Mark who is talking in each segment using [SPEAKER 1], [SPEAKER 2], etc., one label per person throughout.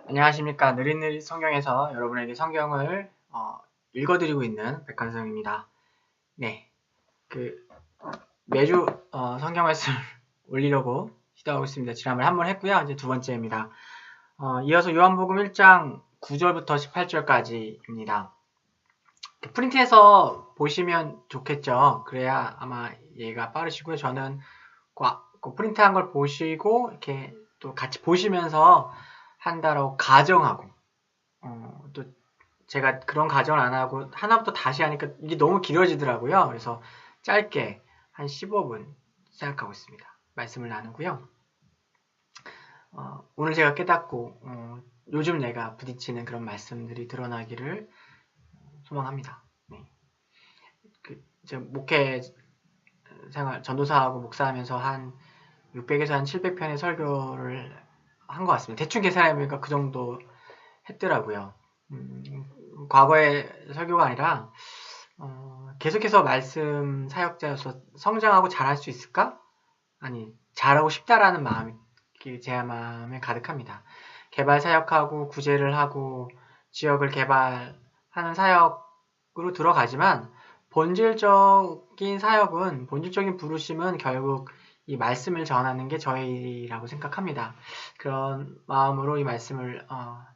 [SPEAKER 1] 안녕하십니까. 느릿느릿 성경에서 여러분에게 성경을 읽어드리고 있는 백한성입니다. 네, 그 매주 성경 말씀을 올리려고 시도하고 있습니다. 지난번에 한 번 했고요. 이제 두 번째입니다. 이어서 요한복음 1장 9절부터 18절까지입니다. 프린트해서 보시면 좋겠죠. 그래야 아마 얘가 빠르시고요. 저는 그 프린트한 걸 보시고 이렇게 또 같이 보시면서 한다라고 가정하고 또 제가 그런 가정을 안 하고 하나부터 다시 하니까 이게 너무 길어지더라고요. 그래서 짧게 한 15분 생각하고 있습니다. 말씀을 나누고요. 오늘 제가 깨닫고 요즘 내가 부딪히는 그런 말씀들이 드러나기를 소망합니다. 네. 제가 목회 생활 전도사하고 목사하면서 한 600에서 한 700편의 설교를 한 것 같습니다. 대충 계산해보니까 그 정도 했더라고요. 과거의 설교가 아니라 계속해서 말씀 사역자여서 성장하고 잘할 수 있을까? 아니, 잘하고 싶다라는 마음이 제 마음에 가득합니다. 개발 사역하고 구제를 하고 지역을 개발하는 사역으로 들어가지만 본질적인 사역은, 본질적인 부르심은 결국 이 말씀을 전하는 게 저희라고 생각합니다. 그런 마음으로 이 말씀을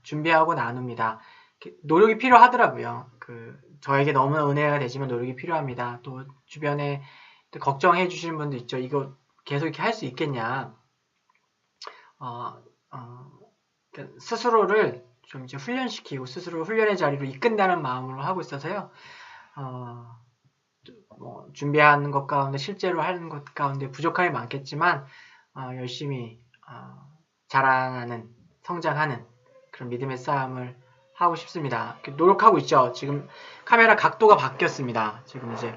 [SPEAKER 1] 준비하고 나눕니다. 노력이 필요하더라고요. 저에게 너무 은혜가 되지만 노력이 필요합니다. 또 주변에 또 걱정해 주시는 분도 있죠. 이거 계속 이렇게 할 수 있겠냐. 스스로를 좀 이제 훈련시키고 스스로 훈련의 자리로 이끈다는 마음으로 하고 있어서요. 준비하는 것 가운데 실제로 하는 것 가운데 부족함이 많겠지만 열심히 자라나는, 성장하는 그런 믿음의 싸움을 하고 싶습니다. 노력하고 있죠. 지금 카메라 각도가 바뀌었습니다. 지금 이제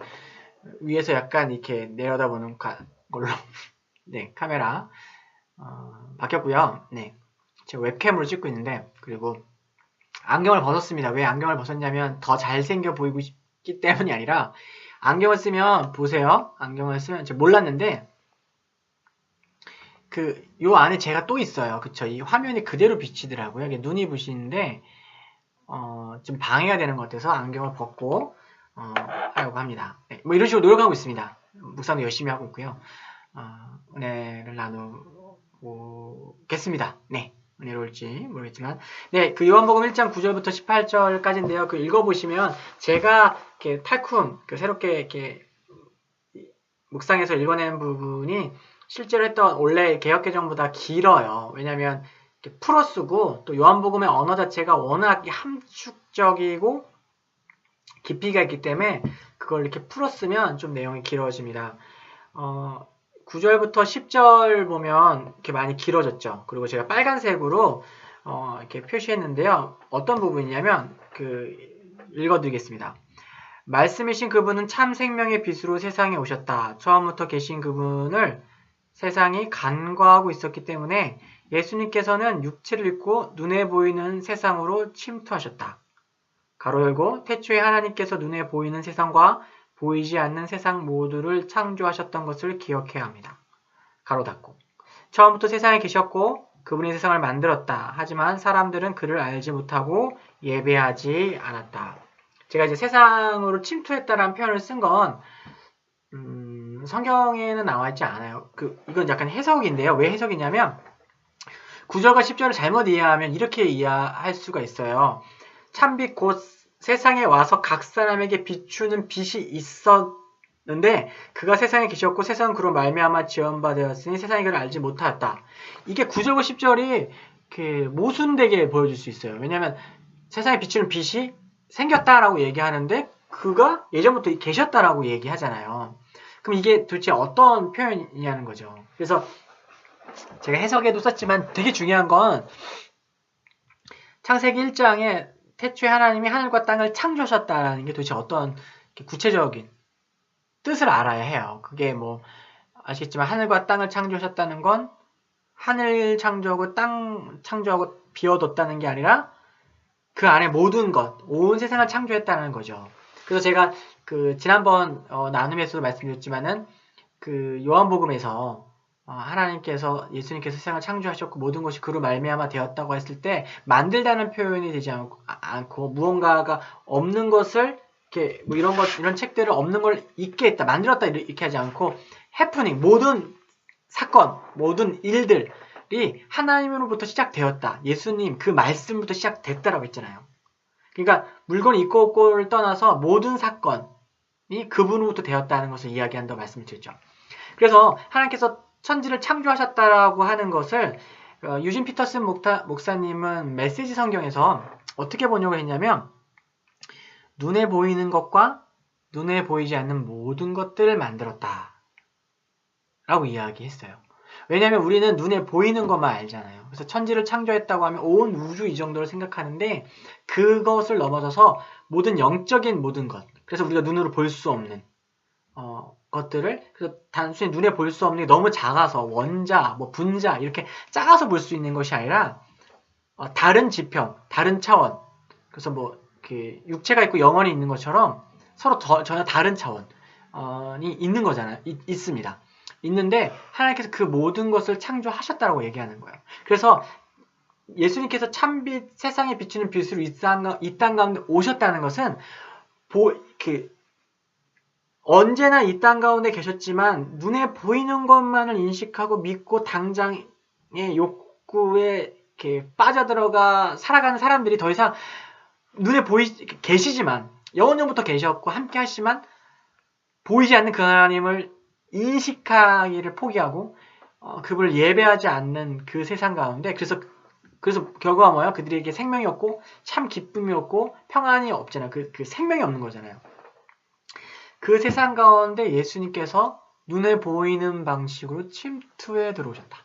[SPEAKER 1] 위에서 약간 이렇게 내려다보는 걸로 네, 카메라 바뀌었고요. 네, 제가 웹캠으로 찍고 있는데, 그리고 안경을 벗었습니다. 왜 안경을 벗었냐면 더 잘생겨 보이고 싶기 때문이 아니라, 안경을 쓰면 보세요. 안경을 쓰면 제가 몰랐는데 요 안에 제가 또 있어요. 그쵸? 이 화면이 그대로 비치더라고요. 이게 눈이 부시는데 좀 방해가 되는 것 같아서 안경을 벗고 하려고 합니다. 네, 뭐 이런 식으로 노력하고 있습니다. 묵상도 열심히 하고 있고요. 은혜를 나누겠습니다. 네, 은혜로울지 모르겠지만, 네, 요한복음 1장 9절부터 18절까지인데요. 읽어보시면 제가 이렇게 새롭게 이렇게 묵상해서 읽어낸 부분이 실제로 했던 원래 개역개정보다 길어요. 왜냐하면 풀어 쓰고 또 요한복음의 언어 자체가 워낙 함축적이고 깊이가 있기 때문에 그걸 이렇게 풀어 쓰면 좀 내용이 길어집니다. 9절부터 10절 보면 이렇게 많이 길어졌죠. 그리고 제가 빨간색으로 이렇게 표시했는데요. 어떤 부분이냐면 읽어드리겠습니다. 말씀이신 그분은 참 생명의 빛으로 세상에 오셨다. 처음부터 계신 그분을 세상이 간과하고 있었기 때문에 예수님께서는 육체를 입고 눈에 보이는 세상으로 침투하셨다. 가로 열고 태초에 하나님께서 눈에 보이는 세상과 보이지 않는 세상 모두를 창조하셨던 것을 기억해야 합니다. 가로 닫고. 처음부터 세상에 계셨고 그분이 세상을 만들었다. 하지만 사람들은 그를 알지 못하고 예배하지 않았다. 제가 이제 세상으로 침투했다라는 표현을 쓴 건 성경에는 나와 있지 않아요. 이건 약간 해석인데요. 왜 해석이냐면 9절과 10절을 잘못 이해하면 이렇게 이해할 수가 있어요. 참빛 곧 세상에 와서 각 사람에게 비추는 빛이 있었는데 그가 세상에 계셨고 세상은 그로 말미암아 지원받았으니 세상이 그를 알지 못하였다. 이게 9절과 10절이 모순되게 보여줄 수 있어요. 왜냐하면 세상에 비추는 빛이 생겼다라고 얘기하는데 그가 예전부터 계셨다라고 얘기하잖아요. 그럼 이게 도대체 어떤 표현이냐는 거죠. 그래서 제가 해석에도 썼지만 되게 중요한 건 창세기 1장에 태초에 하나님이 하늘과 땅을 창조하셨다라는 게 도대체 어떤 구체적인 뜻을 알아야 해요. 그게 뭐 아시겠지만 하늘과 땅을 창조하셨다는 건 하늘 창조하고 땅 창조하고 비워뒀다는 게 아니라 그 안에 모든 것, 온 세상을 창조했다는 거죠. 그래서 제가 지난번 나눔에서도 말씀드렸지만은 요한복음에서 하나님께서 예수님께서 세상을 창조하셨고 모든 것이 그로 말미암아 되었다고 했을 때 만들다는 표현이 되지 않고 무언가가 없는 것을 이렇게 뭐 이런 책들을 없는 걸 있게 했다 만들었다 이렇게 하지 않고 해프닝 모든 사건 모든 일들이 하나님으로부터 시작되었다. 예수님 그 말씀부터 시작됐다라고 했잖아요. 그러니까 물건이 있고 없고를 떠나서 모든 사건이 그분으로부터 되었다는 것을 이야기한다고 말씀을 드렸죠. 그래서 하나님께서 천지를 창조하셨다라고 하는 것을 유진 피터슨 목사님은 메시지 성경에서 어떻게 번역을 했냐면 눈에 보이는 것과 눈에 보이지 않는 모든 것들을 만들었다 라고 이야기했어요. 왜냐하면 우리는 눈에 보이는 것만 알잖아요. 그래서 천지를 창조했다고 하면 온 우주 이 정도를 생각하는데 그것을 넘어서서 모든 영적인 모든 것 그래서 우리가 눈으로 볼 수 없는 것들을 그래서 단순히 눈에 볼 수 없는 게 너무 작아서 원자, 뭐 분자 이렇게 작아서 볼 수 있는 것이 아니라 다른 지평, 다른 차원 그래서 뭐 그 육체가 있고 영혼이 있는 것처럼 서로 전혀 다른 차원이 있는 거잖아요. 있습니다. 있는데 하나님께서 그 모든 것을 창조하셨다고 얘기하는 거예요. 그래서 예수님께서 참빛 세상에 비추는 빛으로 이 땅 가운데 오셨다는 것은 언제나 이 땅 가운데 계셨지만 눈에 보이는 것만을 인식하고 믿고 당장의 욕구에 이렇게 빠져들어가 살아가는 사람들이 더 이상 눈에 계시지만 영원전부터 계셨고 함께 하시지만 보이지 않는 그 하나님을 인식하기를 포기하고 그분을 예배하지 않는 그 세상 가운데 그래서 결과가 뭐예요? 그들에게 생명이 없고 참 기쁨이 없고 평안이 없잖아요. 그 생명이 없는 거잖아요. 그 세상 가운데 예수님께서 눈에 보이는 방식으로 침투에 들어오셨다.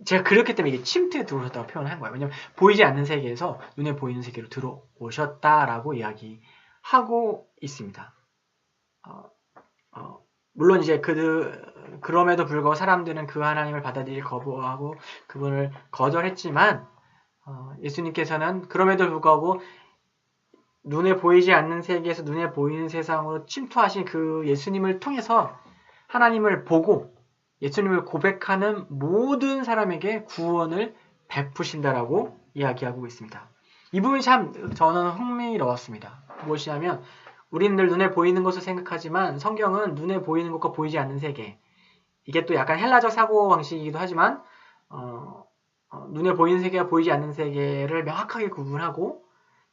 [SPEAKER 1] 제가 그렇기 때문에 이게 침투에 들어오셨다고 표현한 거예요. 왜냐면 보이지 않는 세계에서 눈에 보이는 세계로 들어오셨다라고 이야기하고 있습니다. 물론 이제 그럼에도 불구하고 사람들은 그 하나님을 받아들일 거부하고 그분을 거절했지만 예수님께서는 그럼에도 불구하고 눈에 보이지 않는 세계에서 눈에 보이는 세상으로 침투하신 그 예수님을 통해서 하나님을 보고 예수님을 고백하는 모든 사람에게 구원을 베푸신다라고 이야기하고 있습니다. 이 부분이 참 저는 흥미로웠습니다. 무엇이냐면 우리는 늘 눈에 보이는 것을 생각하지만 성경은 눈에 보이는 것과 보이지 않는 세계 이게 또 약간 헬라적 사고방식이기도 하지만 눈에 보이는 세계와 보이지 않는 세계를 명확하게 구분하고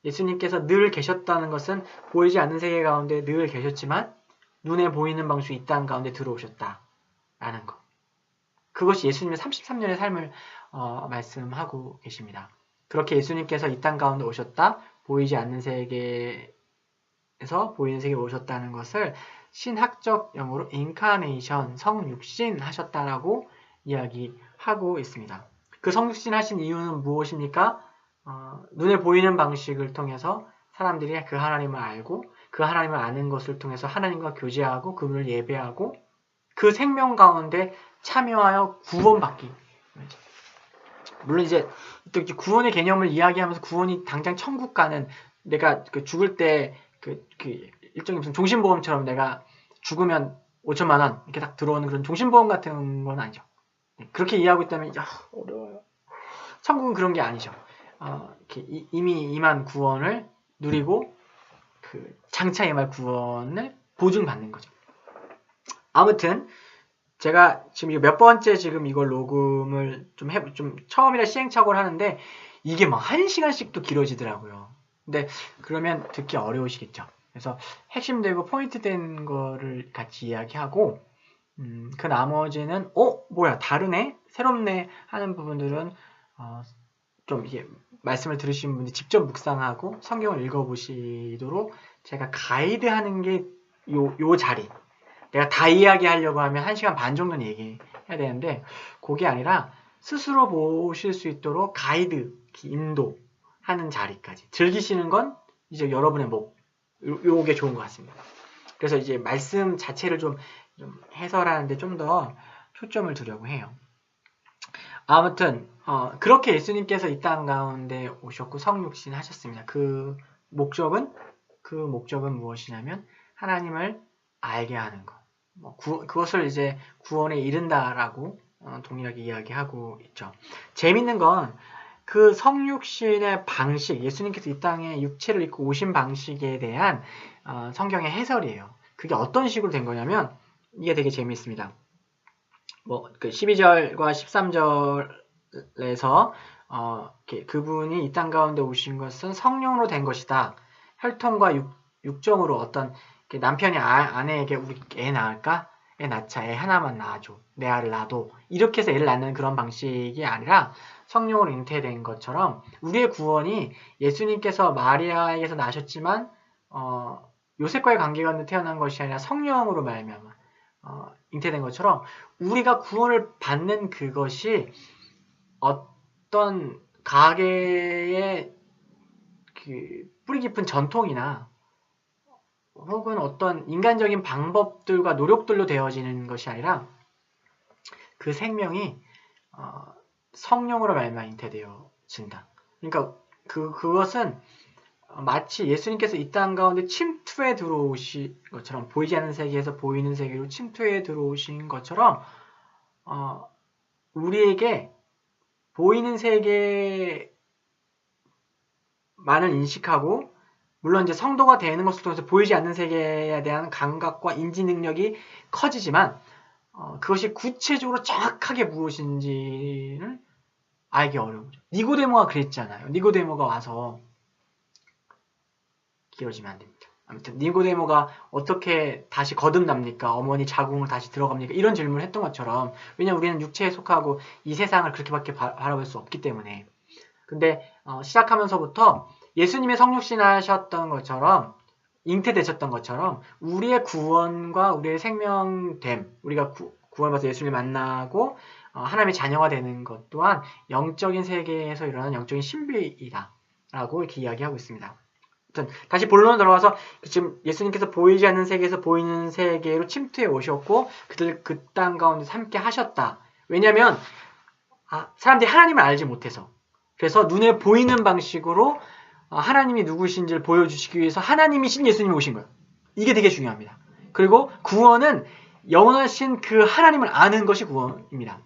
[SPEAKER 1] 예수님께서 늘 계셨다는 것은 보이지 않는 세계 가운데 늘 계셨지만 눈에 보이는 방식으로 이 땅 가운데 들어오셨다라는 것. 그것이 예수님의 33년의 삶을 말씀하고 계십니다. 그렇게 예수님께서 이 땅 가운데 오셨다, 보이지 않는 세계에서 보이는 세계에 오셨다는 것을 신학적 용어로 인카네이션, 성육신 하셨다라고 이야기하고 있습니다. 그 성육신 하신 이유는 무엇입니까? 눈에 보이는 방식을 통해서 사람들이 그 하나님을 알고 그 하나님을 아는 것을 통해서 하나님과 교제하고 그분을 예배하고 그 생명 가운데 참여하여 구원받기. 물론 이제 또 구원의 개념을 이야기하면서 구원이 당장 천국 가는 내가 죽을 때 일종의 무슨 종신보험처럼 내가 죽으면 5천만 원 이렇게 딱 들어오는 그런 종신보험 같은 건 아니죠. 그렇게 이해하고 있다면 어려워요. 천국은 그런 게 아니죠. 이렇게 이미 임한 구원을 누리고 장차 임할 구원을 보증받는 거죠. 아무튼 제가 지금 몇 번째 지금 이걸 녹음을 좀 처음이라 시행착오를 하는데 이게 막 1시간씩도 길어지더라고요. 근데 그러면 듣기 어려우시겠죠. 그래서 핵심되고 포인트된 거를 같이 이야기하고 그 나머지는 뭐야 다르네? 새롭네? 하는 부분들은 좀 이게 말씀을 들으신 분들이 직접 묵상하고 성경을 읽어보시도록 제가 가이드하는 게 요 자리. 내가 다 이야기하려고 하면 1시간 반 정도는 얘기해야 되는데 그게 아니라 스스로 보실 수 있도록 가이드, 인도하는 자리까지. 즐기시는 건 이제 여러분의 목. 요게 좋은 것 같습니다. 그래서 이제 말씀 자체를 좀 해설하는데 좀 더 초점을 두려고 해요. 아무튼 그렇게 예수님께서 이 땅 가운데 오셨고 성육신 하셨습니다. 그 목적은 무엇이냐면 하나님을 알게 하는 것. 그것을 이제 구원에 이른다라고 동일하게 이야기하고 있죠. 재밌는 건 그 성육신의 방식, 예수님께서 이 땅에 육체를 입고 오신 방식에 대한 성경의 해설이에요. 그게 어떤 식으로 된 거냐면 이게 되게 재미있습니다. 그 12절과 13절에서 그분이 이 땅 가운데 오신 것은 성령으로 된 것이다. 혈통과 육정으로 어떤 남편이 아내에게 우리 애 낳을까? 애 낳자. 애 하나만 낳아줘. 내 알을 낳아도. 이렇게 해서 애를 낳는 그런 방식이 아니라 성령으로 잉태된 것처럼 우리의 구원이 예수님께서 마리아에게서 나셨지만 요셉과의 관계가 태어난 것이 아니라 성령으로 말미암아 잉태된 것처럼 우리가 구원을 받는 그것이 어떤 가계의 그 뿌리 깊은 전통이나 혹은 어떤 인간적인 방법들과 노력들로 되어지는 것이 아니라 그 생명이 성령으로 말미암아 잉태되어진다. 그러니까 그것은 마치 예수님께서 이 땅 가운데 침투해 들어오신 것처럼 보이지 않는 세계에서 보이는 세계로 침투해 들어오신 것처럼 우리에게 보이는 세계만을 인식하고 물론 이제 성도가 되는 것을 통해서 보이지 않는 세계에 대한 감각과 인지 능력이 커지지만 그것이 구체적으로 정확하게 무엇인지를 알기 어려운 거죠. 니고데모가 그랬잖아요. 니고데모가 와서 길어지면 안 됩니다. 아무튼 니고데모가 어떻게 다시 거듭납니까? 어머니 자궁을 다시 들어갑니까? 이런 질문을 했던 것처럼 왜냐면 우리는 육체에 속하고 이 세상을 그렇게밖에 바라볼 수 없기 때문에 근데 시작하면서부터 예수님의 성육신하셨던 것처럼 잉태되셨던 것처럼 우리의 구원과 우리의 생명됨 우리가 구원받아서 예수님을 만나고 하나님의 자녀가 되는 것 또한 영적인 세계에서 일어나는 영적인 신비이다 라고 이렇게 이야기하고 있습니다. 다시 본론으로 들어가서 지금 예수님께서 보이지 않는 세계에서 보이는 세계로 침투해 오셨고 그들 그 땅 가운데서 함께 하셨다. 왜냐하면 사람들이 하나님을 알지 못해서 그래서 눈에 보이는 방식으로 하나님이 누구신지를 보여주시기 위해서 하나님이신 예수님이 오신 거예요. 이게 되게 중요합니다. 그리고 구원은 영원하신 그 하나님을 아는 것이 구원입니다.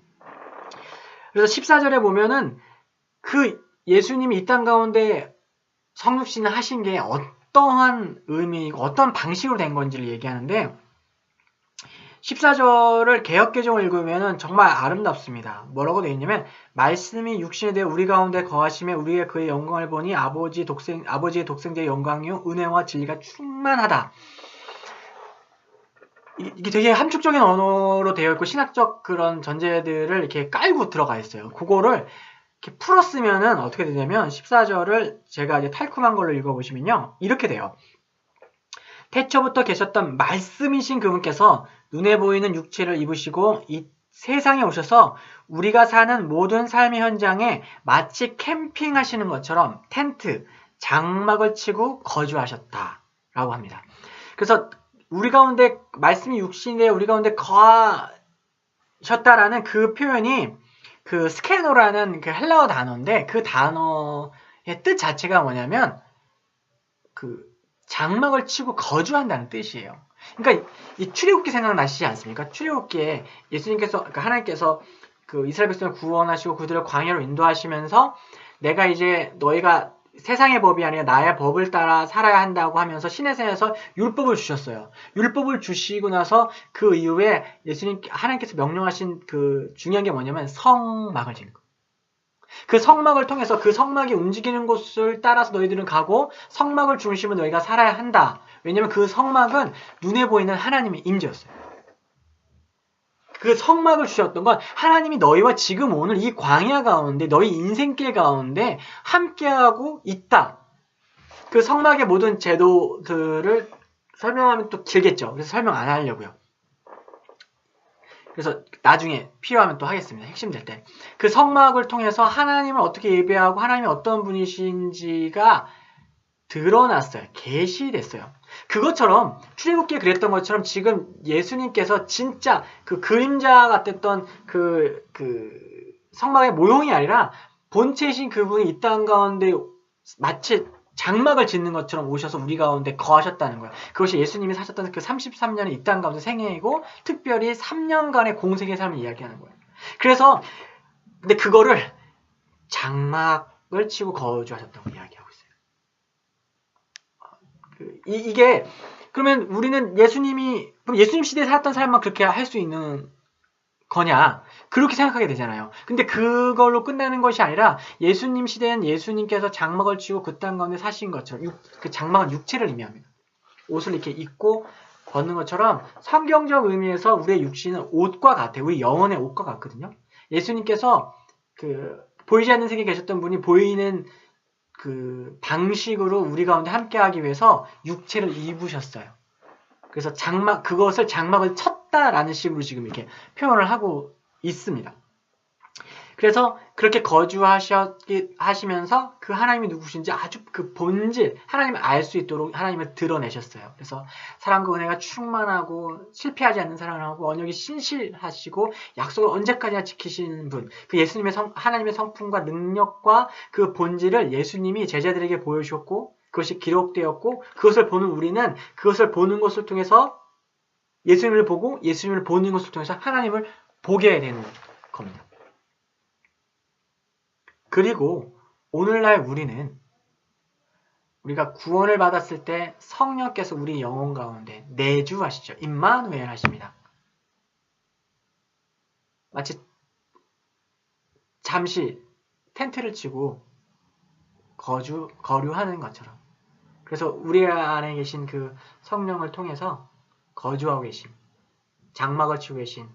[SPEAKER 1] 그래서 14절에 보면은 그 예수님이 이 땅 가운데 성육신을 하신 게 어떠한 의미이고 어떤 방식으로 된 건지를 얘기하는데 14절을 개역개정을 읽으면 정말 아름답습니다. 뭐라고 되어 있냐면 말씀이 육신에 대해 우리 가운데 거하심에 우리의 그의 영광을 보니 아버지의 독생자의 영광이요 은혜와 진리가 충만하다. 이게 되게 함축적인 언어로 되어 있고 신학적 그런 전제들을 이렇게 깔고 들어가 있어요. 그거를 이렇게 풀었으면은 어떻게 되냐면 14절을 제가 이제 탈쿰한 걸로 읽어보시면요. 이렇게 돼요. 태초부터 계셨던 말씀이신 그분께서 눈에 보이는 육체를 입으시고 이 세상에 오셔서 우리가 사는 모든 삶의 현장에 마치 캠핑하시는 것처럼 텐트, 장막을 치고 거주하셨다라고 합니다. 그래서 우리 가운데 말씀이 육신에 우리 가운데 거하셨다라는 그 표현이 그 스케노라는 그 헬라어 단어인데 그 단어의 뜻 자체가 뭐냐면 그 장막을 치고 거주한다는 뜻이에요. 그러니까 이 출애굽기 생각나시지 않습니까? 출애굽기에 예수님께서 그러니까 하나님께서 그 이스라엘 백성을 구원하시고 그들을 광야로 인도하시면서 내가 이제 너희가 세상의 법이 아니라 나의 법을 따라 살아야 한다고 하면서 시내산에서 율법을 주셨어요. 율법을 주시고 나서 그 이후에 하나님께서 명령하신 그 중요한 게 뭐냐면 성막을 짓는 거예요. 그 성막을 통해서 그 성막이 움직이는 곳을 따라서 너희들은 가고 성막을 중심으로 너희가 살아야 한다. 왜냐면 그 성막은 눈에 보이는 하나님의 임재였어요. 그 성막을 주셨던 건 하나님이 너희와 지금 오늘 이 광야 가운데 너희 인생길 가운데 함께하고 있다. 그 성막의 모든 제도들을 설명하면 또 길겠죠. 그래서 설명 안 하려고요. 그래서 나중에 필요하면 또 하겠습니다. 핵심될 때. 그 성막을 통해서 하나님을 어떻게 예배하고 하나님이 어떤 분이신지가 드러났어요. 계시됐어요. 그것처럼 출애굽기에 그랬던 것처럼 지금 예수님께서 진짜 그 그림자 같았던 그 성막의 모형이 아니라 본체이신 그분이 이 땅 가운데 마치 장막을 짓는 것처럼 오셔서 우리 가운데 거하셨다는 거예요. 그것이 예수님이 사셨던 그 33년의 이 땅 가운데 생애이고 특별히 3년간의 공생의 삶을 이야기하는 거예요. 그래서 근데 그거를 장막을 치고 거주하셨다고 이야기하고 있어요. 이게 그러면 우리는 그럼 예수님 시대에 살았던 사람만 그렇게 할 수 있는 거냐? 그렇게 생각하게 되잖아요. 근데 그걸로 끝나는 것이 아니라 예수님 시대엔 예수님께서 장막을 치고 그 땅 가운데 사신 것처럼 그 장막은 육체를 의미합니다. 옷을 이렇게 입고 걷는 것처럼 성경적 의미에서 우리의 육신은 옷과 같아요. 우리 영혼의 옷과 같거든요. 예수님께서 그 보이지 않는 세계에 계셨던 분이 보이는 그 방식으로 우리 가운데 함께하기 위해서 육체를 입으셨어요. 그래서 그것을 장막을 쳤다라는 식으로 지금 이렇게 표현을 하고 있습니다. 그래서 그렇게 거주하시면서 그 하나님이 누구신지 아주 그 본질, 하나님을 알 수 있도록 하나님을 드러내셨어요. 그래서 사랑과 은혜가 충만하고 실패하지 않는 사랑을 하고 언약이 신실하시고 약속을 언제까지나 지키시는 분, 그 예수님의 하나님의 성품과 능력과 그 본질을 예수님이 제자들에게 보여주셨고 그것이 기록되었고 그것을 보는 우리는 그것을 보는 것을 통해서 예수님을 보고 예수님을 보는 것을 통해서 하나님을 보게 되는 겁니다. 그리고 오늘날 우리가 구원을 받았을 때 성령께서 우리 영혼 가운데 내주하시죠. 임마누엘 하십니다. 마치 잠시 텐트를 치고 거류하는 것처럼. 그래서 우리 안에 계신 그 성령을 통해서 거주하고 계신, 장막을 치고 계신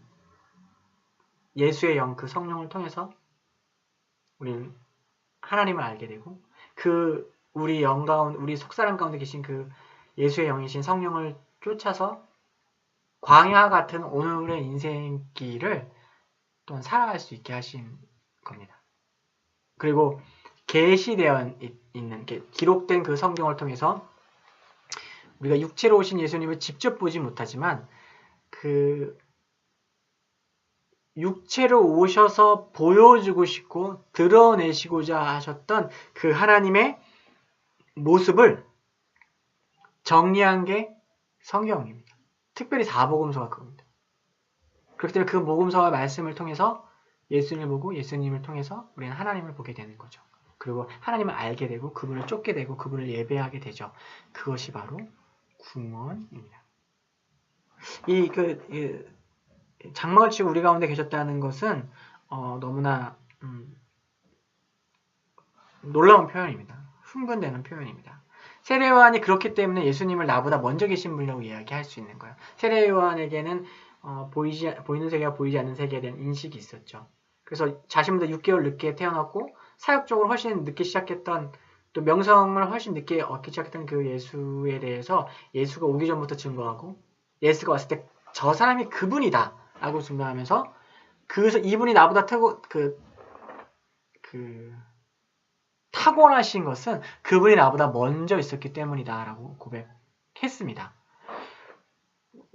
[SPEAKER 1] 예수의 영, 그 성령을 통해서 우리는 하나님을 알게 되고 우리 영 가운데, 우리 속사람 가운데 계신 그 예수의 영이신 성령을 쫓아서 광야 같은 오늘의 인생길을 또 살아갈 수 있게 하신 겁니다. 그리고 계시되어 있는 기록된 그 성경을 통해서 우리가 육체로 오신 예수님을 직접 보지 못하지만 그 육체로 오셔서 보여주고 싶고 드러내시고자 하셨던 그 하나님의 모습을 정리한 게 성경입니다. 특별히 사복음서가 그겁니다. 그렇기 때문에 그 복음서와 말씀을 통해서 예수님을 보고 예수님을 통해서 우리는 하나님을 보게 되는 거죠. 그리고 하나님을 알게 되고 그분을 쫓게 되고 그분을 예배하게 되죠. 그것이 바로 구원입니다. 장막을 치고 우리 가운데 계셨다는 것은 너무나 놀라운 표현입니다. 흥분되는 표현입니다. 세례요한이 그렇기 때문에 예수님을 나보다 먼저 계신 분이라고 이야기할 수 있는 거예요. 세례요한에게는 보이는 세계와 보이지 않는 세계에 대한 인식이 있었죠. 그래서 자신보다 6개월 늦게 태어났고 사역적으로 훨씬 늦게 시작했던, 또 명성을 훨씬 늦게 얻기 시작했던 그 예수에 대해서 예수가 오기 전부터 증거하고 예수가 왔을 때 저 사람이 그분이다 라고 증거하면서 이분이 나보다 타고나신 것은 그분이 나보다 먼저 있었기 때문이다 라고 고백했습니다.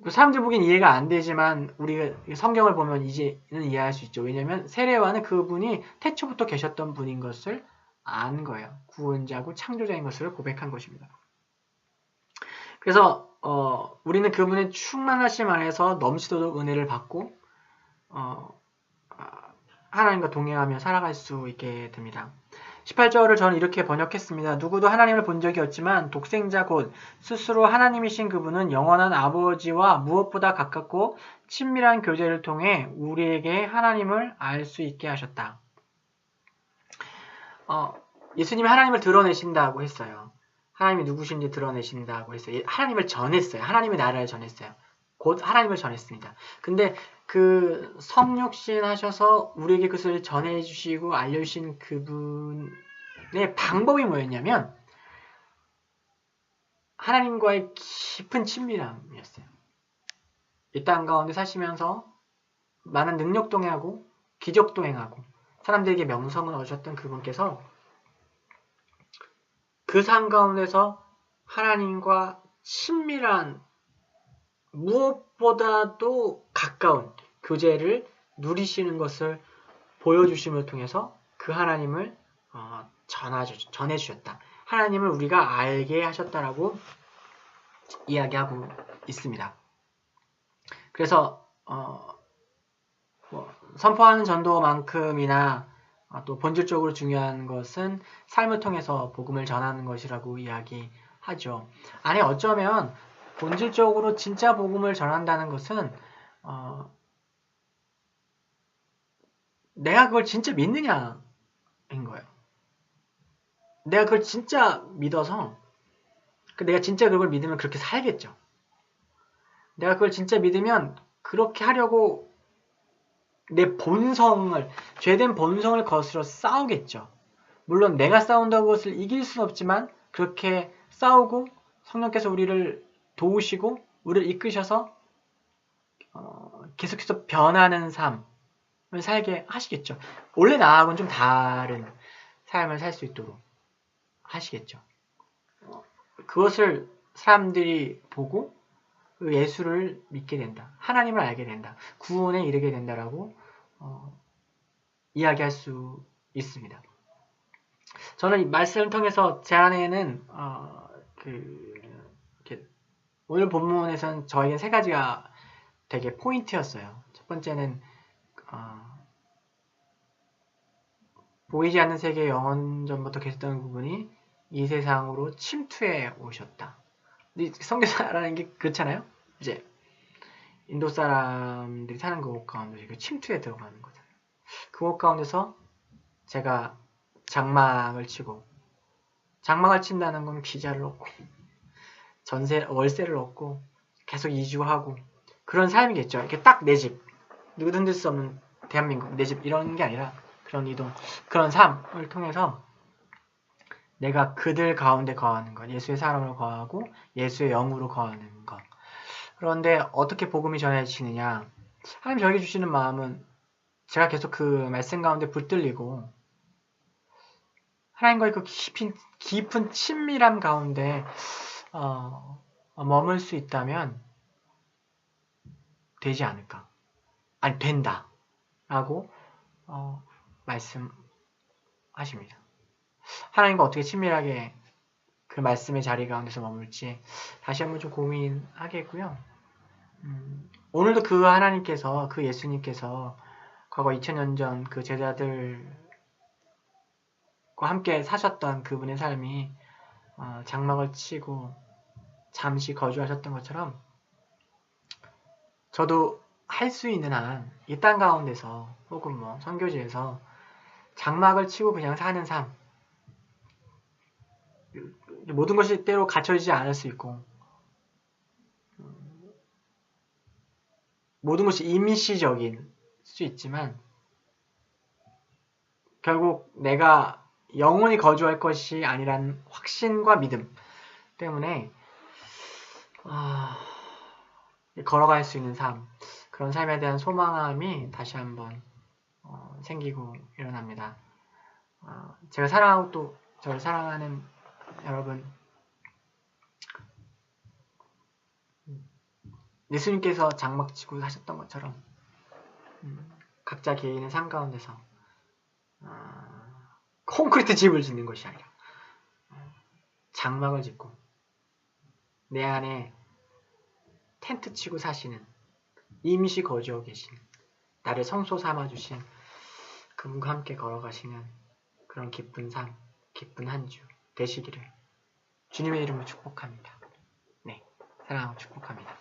[SPEAKER 1] 사람들 보기엔 이해가 안 되지만 우리가 성경을 보면 이제는 이해할 수 있죠. 왜냐하면 세례요한은 그분이 태초부터 계셨던 분인 것을 안 거예요. 구원자고 창조자인 것을 고백한 것입니다. 그래서 우리는 그분의 충만하심 안에서 넘치도록 은혜를 받고 하나님과 동행하며 살아갈 수 있게 됩니다. 18절을 저는 이렇게 번역했습니다. 누구도 하나님을 본 적이 없지만 독생자 곧 스스로 하나님이신 그분은 영원한 아버지와 무엇보다 가깝고 친밀한 교제를 통해 우리에게 하나님을 알 수 있게 하셨다. 예수님이 하나님을 드러내신다고 했어요. 하나님이 누구신지 드러내신다고 했어요. 하나님을 전했어요. 하나님의 나라를 전했어요. 곧 하나님을 전했습니다. 근데 그 성육신 하셔서 우리에게 그것을 전해주시고 알려주신 그분의 방법이 뭐였냐면 하나님과의 깊은 친밀함이었어요. 이 땅 가운데 사시면서 많은 능력도 행하고 기적도 행하고 사람들에게 명성을 얻으셨던 그분께서 그 삶 가운데서 하나님과 친밀한 무엇보다도 가까운 교제를 누리시는 것을 보여주심을 통해서 그 하나님을 전해주셨다. 하나님을 우리가 알게 하셨다라고 이야기하고 있습니다. 그래서 선포하는 전도만큼이나 또 본질적으로 중요한 것은 삶을 통해서 복음을 전하는 것이라고 이야기하죠. 아니 어쩌면 본질적으로 진짜 복음을 전한다는 것은 내가 그걸 진짜 믿느냐인 거예요. 내가 그걸 진짜 믿어서 내가 진짜 그걸 믿으면 그렇게 살겠죠. 내가 그걸 진짜 믿으면 그렇게 하려고 내 본성을, 죄된 본성을 거스러 싸우겠죠. 물론 내가 싸운다고 그것을 이길 수는 없지만 그렇게 싸우고 성령께서 우리를 도우시고 우리를 이끄셔서 계속해서 변하는 삶을 살게 하시겠죠. 원래 나하고는 좀 다른 삶을 살 수 있도록 하시겠죠. 그것을 사람들이 보고 예수를 믿게 된다. 하나님을 알게 된다. 구원에 이르게 된다라고 이야기할 수 있습니다. 저는 이 말씀을 통해서 제 안에는 오늘 본문에서는 저에게 세 가지가 되게 포인트였어요. 첫 번째는 보이지 않는 세계의 영원전부터 계셨던 부분이 이 세상으로 침투해 오셨다. 선교사라는 게 그렇잖아요. 이제 인도 사람들이 사는 그 곳 가운데 그 침투에 들어가는 거잖아요. 그 곳 가운데서 제가 장막을 치고, 장막을 친다는 건 비자를 얻고 월세를 얻고 계속 이주하고 그런 삶이겠죠. 이렇게 딱 내 집, 누구도 흔들 수 없는 대한민국 내 집 이런 게 아니라 그런 이동, 그런 삶을 통해서 내가 그들 가운데 거하는 것, 예수의 사랑으로 거하고 예수의 영으로 거하는 것. 그런데 어떻게 복음이 전해지느냐? 하나님 저에게 주시는 마음은 제가 계속 그 말씀 가운데 붙들리고 하나님과의 그 깊은 친밀함 가운데 머물 수 있다면 되지 않을까? 아니 된다 라고 말씀하십니다. 하나님과 어떻게 친밀하게 그 말씀의 자리 가운데서 머물지 다시 한번 좀 고민하겠고요. 오늘도 그 하나님께서, 그 예수님께서 과거 2000년 전 그 제자들과 함께 사셨던 그분의 삶이 장막을 치고 잠시 거주하셨던 것처럼 저도 할 수 있는 한 이 땅 가운데서 혹은 뭐 선교지에서 장막을 치고 그냥 사는 삶, 모든 것이 때로 갖춰지지 않을 수 있고 모든 것이 임시적인 수 있지만 결국 내가 영원히 거주할 것이 아니란 확신과 믿음 때문에 걸어갈 수 있는 삶, 그런 삶에 대한 소망함이 다시 한번 생기고 일어납니다. 제가 사랑하고 또 저를 사랑하는 여러분, 예수님께서 장막치고 사셨던 것처럼 각자 개인의 삶 가운데서 콘크리트 집을 짓는 것이 아니라 장막을 짓고 내 안에 텐트 치고 사시는, 임시 거주하고 계신, 나를 성소 삼아주신 그분과 함께 걸어가시는 그런 기쁜 삶, 기쁜 한 주 되시기를 주님의 이름으로 축복합니다. 네, 사랑하고 축복합니다.